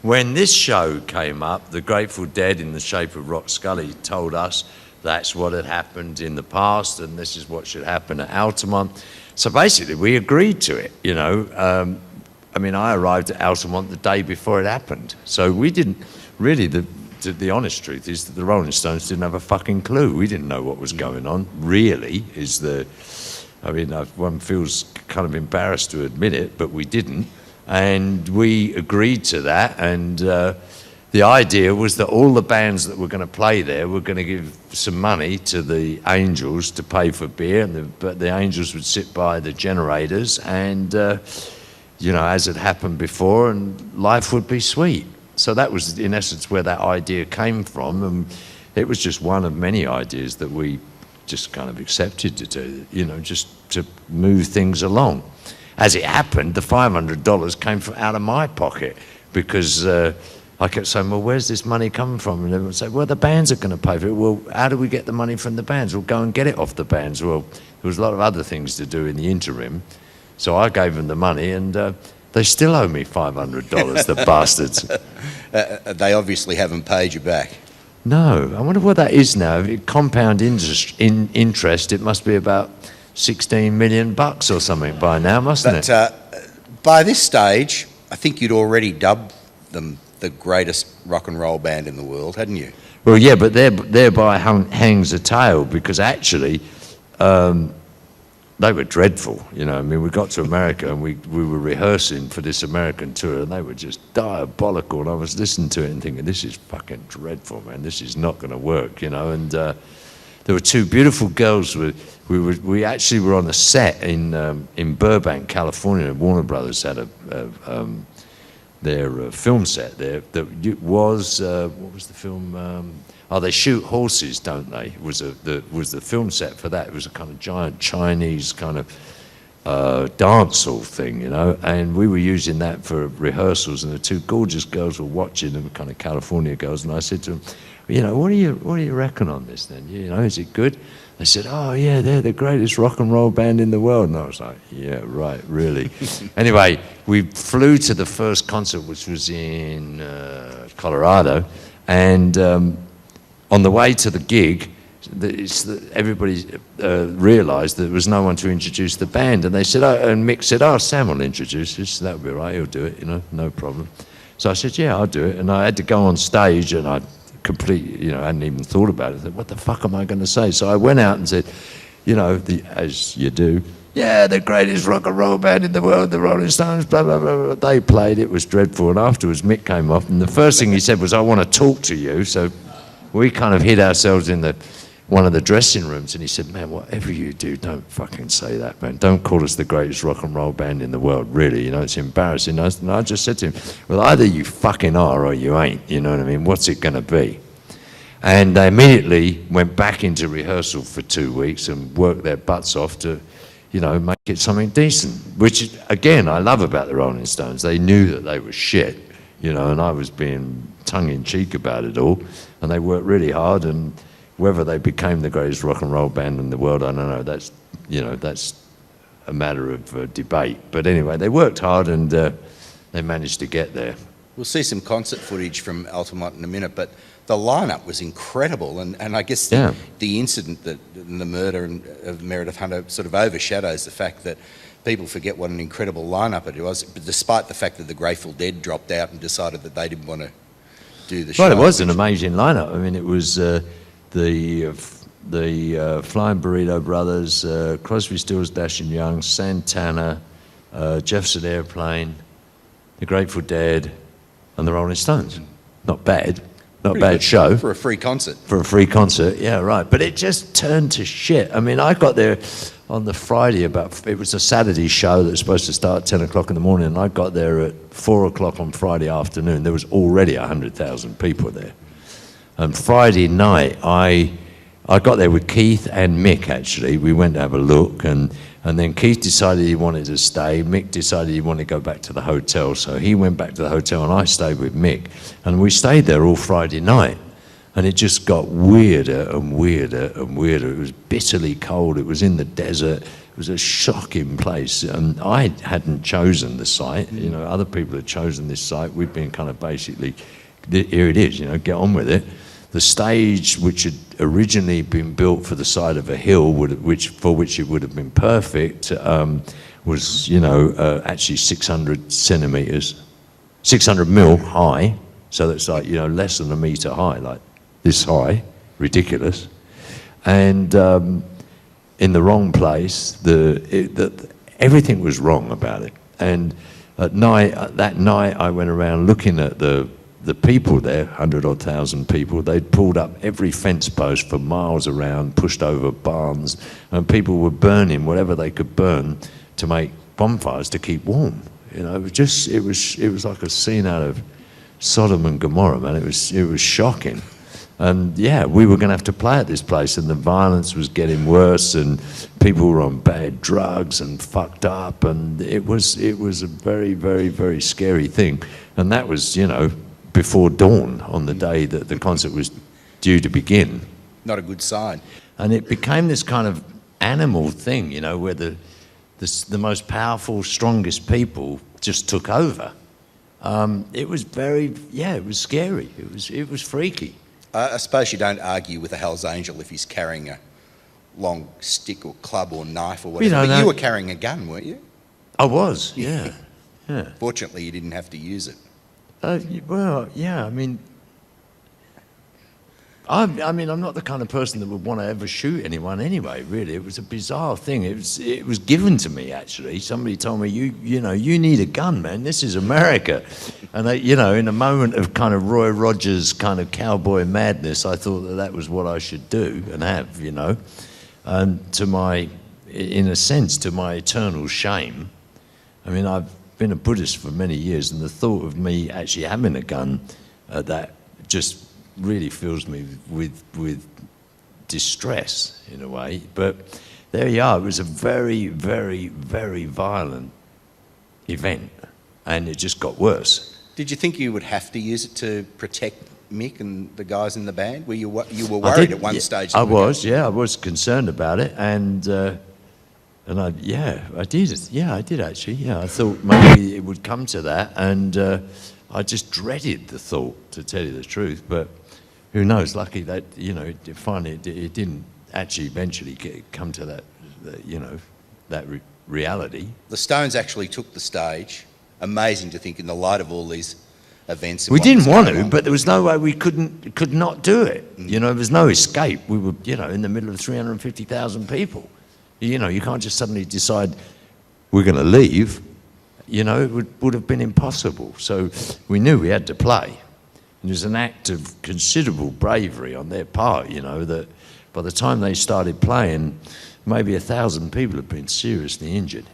when this show came up, the Grateful Dead in the shape of Rock Scully told us that's what had happened in the past and this is what should happen at Altamont. So basically we agreed to it, you know. I mean, I arrived at Altamont the day before it happened. So we didn't really, the honest truth is that the Rolling Stones didn't have a fucking clue. We didn't know what was going on, really, I mean, one feels kind of embarrassed to admit it, but we didn't. And we agreed to that, and the idea was that all the bands that were going to play there were going to give some money to the Angels to pay for beer, but the Angels would sit by the generators and, you know, as had happened before, and life would be sweet. So that was, in essence, where that idea came from, and it was just one of many ideas that we just kind of accepted to do, you know, just to move things along. As it happened, the $500 came from out of my pocket because I kept saying, well, where's this money coming from? And everyone would say, well, the bands are going to pay for it. Well, how do we get the money from the bands? We'll go and get it off the bands. Well, there was a lot of other things to do in the interim. So I gave them the money, and they still owe me $500, the bastards. They obviously haven't paid you back. No, I wonder what that is now. Compound interest, it must be about 16 million bucks or something by now, mustn't it? By this stage, I think you'd already dubbed them the greatest rock and roll band in the world, hadn't you? Well, yeah, but thereby hangs a tale, because actually they were dreadful, you know. I mean, we got to America and we were rehearsing for this American tour, and they were just diabolical, and I was listening to it and thinking, this is fucking dreadful, man, this is not going to work, you know. And there were two beautiful girls. We actually were on a set in Burbank, California. Warner Brothers had their film set there that was what was the film? They Shoot Horses, don't they? Was the film set for that. It was a kind of giant Chinese kind of dance hall thing, you know. And we were using that for rehearsals, and the two gorgeous girls were watching, them kind of California girls. And I said to them, you know, what do you reckon on this then? You know, is it good? They said, oh yeah, they're the greatest rock and roll band in the world. And I was like, yeah, right, really. Anyway, we flew to the first concert, which was in Colorado, and on the way to the gig, everybody realised that there was no one to introduce the band, and they said, and Mick said, Sam will introduce us, so that'll be all right, he'll do it, you know, no problem. So I said, yeah, I'll do it, and I had to go on stage, and I completely, you know, I hadn't even thought about it. I said, what the fuck am I going to say? So I went out and said, you know, as you do, yeah, the greatest rock and roll band in the world, the Rolling Stones, blah, blah, blah, blah. They played, it was dreadful, and afterwards Mick came off, and the first thing he said was, I want to talk to you. So we kind of hid ourselves in one of the dressing rooms, and he said, man, whatever you do, don't fucking say that, man. Don't call us the greatest rock and roll band in the world, really, you know, it's embarrassing. And I just said to him, well, either you fucking are or you ain't, you know what I mean? What's it going to be? And they immediately went back into rehearsal for 2 weeks and worked their butts off to, you know, make it something decent, which, again, I love about the Rolling Stones. They knew that they were shit, you know, and I was being tongue-in-cheek about it all, and they worked really hard, and whether they became the greatest rock and roll band in the world, I don't know. That's, you know, that's a matter of debate. But anyway, they worked hard, and they managed to get there. We'll see some concert footage from Altamont in a minute, but the lineup was incredible, and I guess the incident and the murder of Meredith Hunter sort of overshadows the fact that people forget what an incredible lineup it was, but despite the fact that the Grateful Dead dropped out and decided that they didn't want to do the show. Well, it was an amazing lineup. I mean, it was the Flying Burrito Brothers, Crosby, Stills, Nash and Young, Santana, Jefferson Airplane, the Grateful Dead, and the Rolling Stones. Not bad. Not a bad show. For a free concert. For a free concert, yeah, right. But it just turned to shit. I mean, I got there on the Friday it was a Saturday show that was supposed to start at 10 o'clock in the morning, and I got there at 4 o'clock on Friday afternoon. There was already 100,000 people there. And Friday night, I got there with Keith and Mick, actually. We went to have a look, and then Keith decided he wanted to stay. Mick decided he wanted to go back to the hotel, so he went back to the hotel, and I stayed with Mick. And we stayed there all Friday night, and it just got weirder and weirder and weirder. It was bitterly cold. It was in the desert. It was a shocking place. And I hadn't chosen the site. You know, other people had chosen this site. We'd been kind of basically, here it is, you know, get on with it. The stage, which had originally been built for the side of a hill, for which it would have been perfect, was, you know, actually 600 centimetres, 600 mil high. So that's like, you know, less than a metre high, like this high, ridiculous. And in the wrong place, everything was wrong about it. And at night, that night, I went around looking at the people there, 100,000 people. They'd pulled up every fence post for miles around, pushed over barns, and people were burning whatever they could burn to make bonfires to keep warm. You know, it was like a scene out of Sodom and Gomorrah, man. It was shocking. And yeah, we were going to have to play at this place, and the violence was getting worse, and people were on bad drugs and fucked up, and it was a very, very, very scary thing. And that was, you know, before dawn on the day that the concert was due to begin. Not a good sign. And it became this kind of animal thing, you know, where the most powerful, strongest people just took over. It was it was scary. It was freaky. I suppose you don't argue with a Hell's Angel if he's carrying a long stick or club or knife or whatever. But you were carrying a gun, weren't you? I was, yeah. Yeah. Fortunately, you didn't have to use it. Well, yeah, I mean, I'm not the kind of person that would want to ever shoot anyone anyway, really. It was a bizarre thing. It was given to me, actually. Somebody told me, you know, you need a gun, man. This is America. And, you know, in a moment of kind of Roy Rogers kind of cowboy madness, I thought that was what I should do and have, you know. And in a sense, to my eternal shame, I mean, I've been a Buddhist for many years, and the thought of me actually having a gun, that just really fills me with distress in a way. But there you are. It was a very, very, very violent event, and it just got worse. Did you think you would have to use it to protect Mick and the guys in the band? You were worried at one stage? I was concerned about it, and I did. Yeah, I did actually. Yeah, I thought maybe it would come to that, and I just dreaded the thought, to tell you the truth. But who knows? Lucky that, you know, finally it didn't actually eventually come to that, you know, that reality. The Stones actually took the stage. Amazing to think in the light of all these events. We didn't want to, but there was no way we could not do it. You know, there was no escape. We were, you know, in the middle of 350,000 people. You know, you can't just suddenly decide we're going to leave. You know, it would have been impossible. So we knew we had to play. And it was an act of considerable bravery on their part, you know, that by the time they started playing, maybe 1,000 people had been seriously injured.